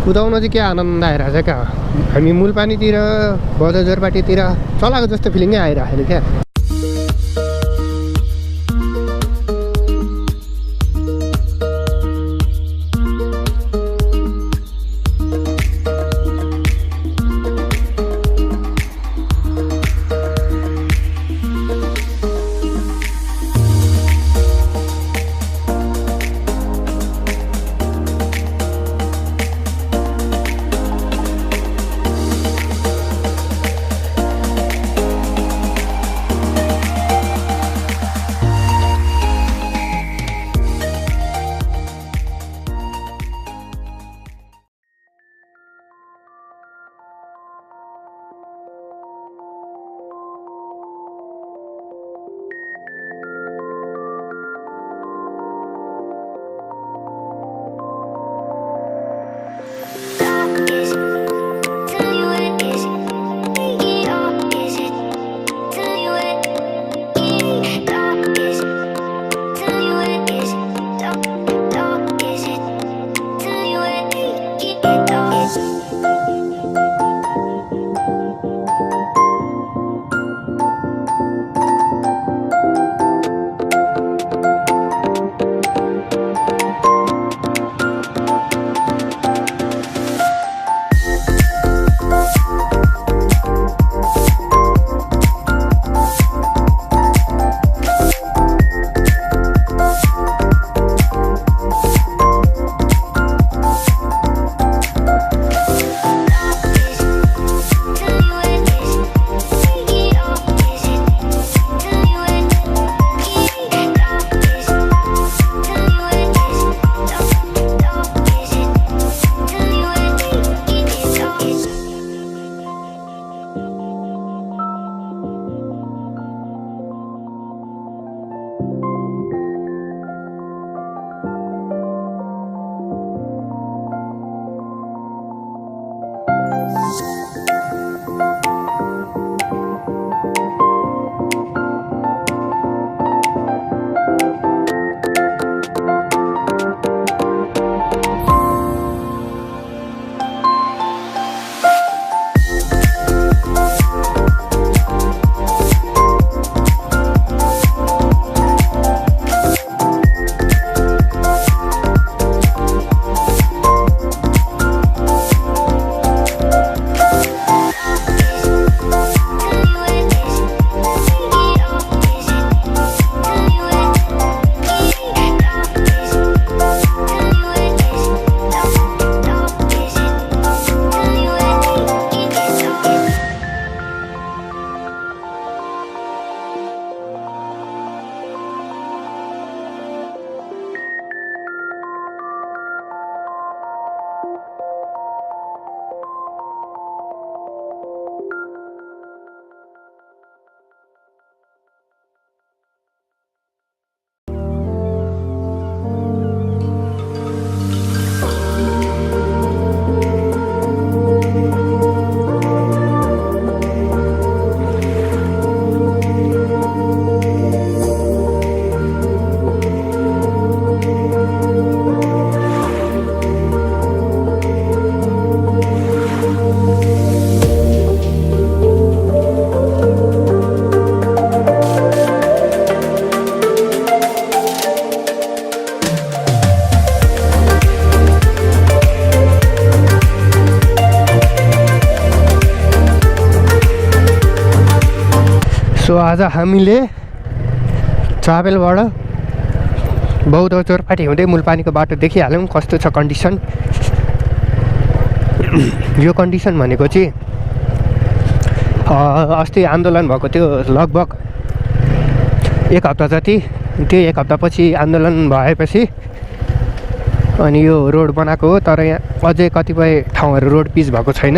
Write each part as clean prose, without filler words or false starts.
कुदाउन चाहिँ के आनन्द आइरहेछ क्या हामी मुलपानीतिर बौद्ध जोरपाटीतिर चलाएको जस्तो फिलिङै आइरहेको क्या सो आज हामीले चाबेलबाट बौद्ध जोरपाटी हुँदै मुलपानीको बाटो देखिहाल्यौँ कस्तो छ कन्डिसन। यो कन्डिसन भनेको चाहिँ अस्ति आन्दोलन भएको थियो लगभग एक हप्ता जति, त्यो एक हप्तापछि आन्दोलन भएपछि अनि यो रोड बनाएको हो। तर यहाँ अझै कतिपय ठाउँहरू रोड पिच भएको छैन,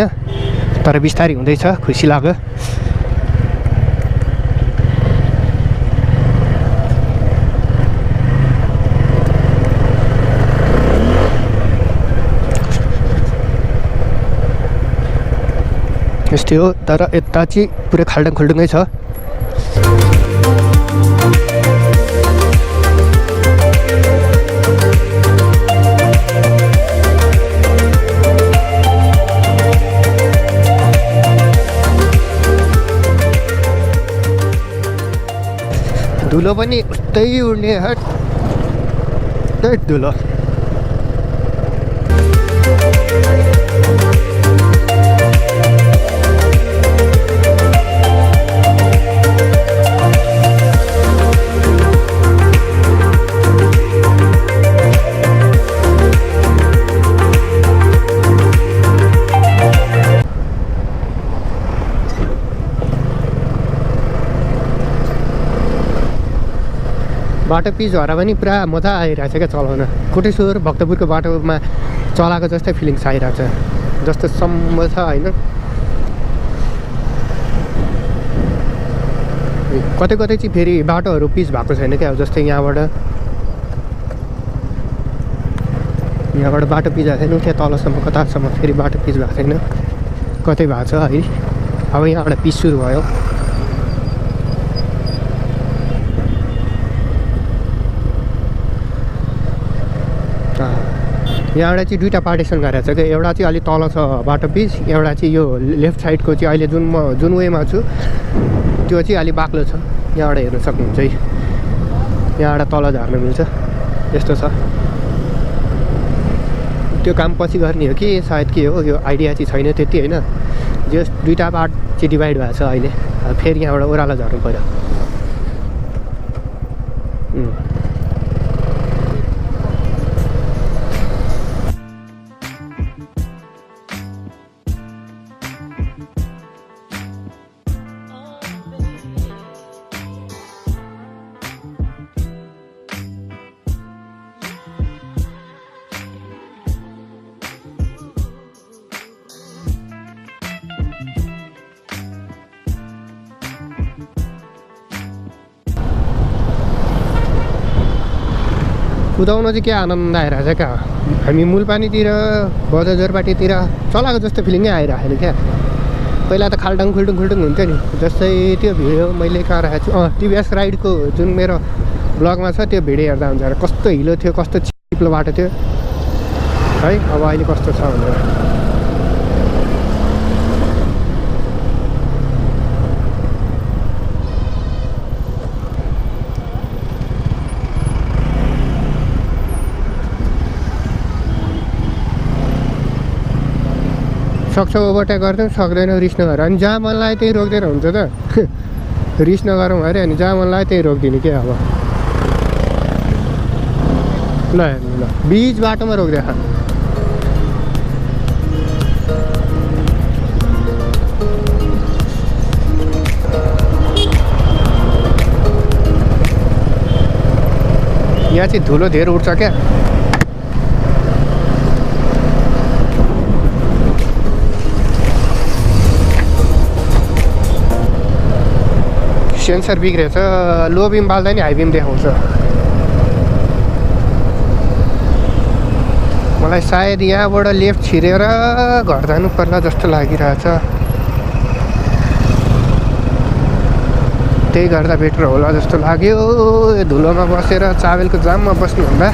तर बिस्तारै हुँदैछ, खुसी लाग्यो। यस्तै हो, तर यता चाहिँ पुरै खाल्डङ खुल्डुङै छ। धुलो पनि उस्तै उड्ने हट धुलो। बाटो पिच भएर पनि पुरा मजा आइरहेछ क्या चलाउन। कोटेश्वर भक्तपुरको बाटोमा चलाएको जस्तै फिलिङ्स आइरहेछ, जस्तो सम्म छ होइन। कतै कतै चाहिँ फेरि बाटोहरू पिच भएको छैन क्या, जस्तै यहाँबाट बाटो पिच भएको छैन, त्यहाँ तलसम्म कतासम्म फेरि बाटो पिच भएको छैन, कतै भएको छ है। अब यहाँबाट पिच सुरु भयो। यहाँबाट चाहिँ दुईवटा पार्टिसन गरेको छ क्या, एउटा चाहिँ अलि तल छ बाटो पिच, एउटा चाहिँ यो लेफ्ट साइडको चाहिँ अहिले जुन वेमा छु त्यो चाहिँ अलि बाक्लो छ। यहाँबाट हेर्न सक्नुहुन्छ है, यहाँबाट तल झर्न मिल्छ, यस्तो छ। त्यो काम पछि गर्ने हो कि सायद के हो यो आइडिया चाहिँ छैन त्यति होइन। जस दुईवटा पार्ट चाहिँ डिभाइड भएको छ अहिले, फेरि यहाँबाट ओह्रालो झर्नु पऱ्यो। कुदाउन चाहिँ के आनन्द आइरहेछ क्या। हामी मुलपानीतिर बौद्ध जोरपाटीतिर चलाएको जस्तो फिलिङै आइरहेको क्या। पहिला त खाल्टाङ खुल्टुङ हुन्थ्यो नि, जस्तै त्यो भिडियो मैले कहाँ राखेको छु टिभीएस राइडको जुन मेरो ब्लगमा छ त्यो भिडियो हेर्दा हुन्छ। कस्तो हिलो थियो, कस्तो चिप्लो बाटो थियो है, अब अहिले कस्तो छ भनेर। सक्छ ओभरटेक गर्दैन, सक्दैन रिस नगर। अनि जहाँ मन लाग्यो त्यही रोक्दैन हुन्छ त रिस नगरौँ अरे। अनि जहाँ मन लाग्यो त्यही रोकिदिने के अब। ल हेर्नु ल, बिच बाटोमा रोकिदिएख। यहाँ चाहिँ धुलो धेरै उठ्छ क्या। सेन्सर बिग्रेछ, लो बिम बाल्दा नि हाई बिम देखाउँछ। मलाई सायद यहाँबाट लेफ्ट छिरेर घर जानु पर्ला जस्तो लागिरहेछ। त्यही गर्दा बेटर होला जस्तो लाग्यो। धुलोमा बसेर चाबेलको जाममा बस्नुभन्दा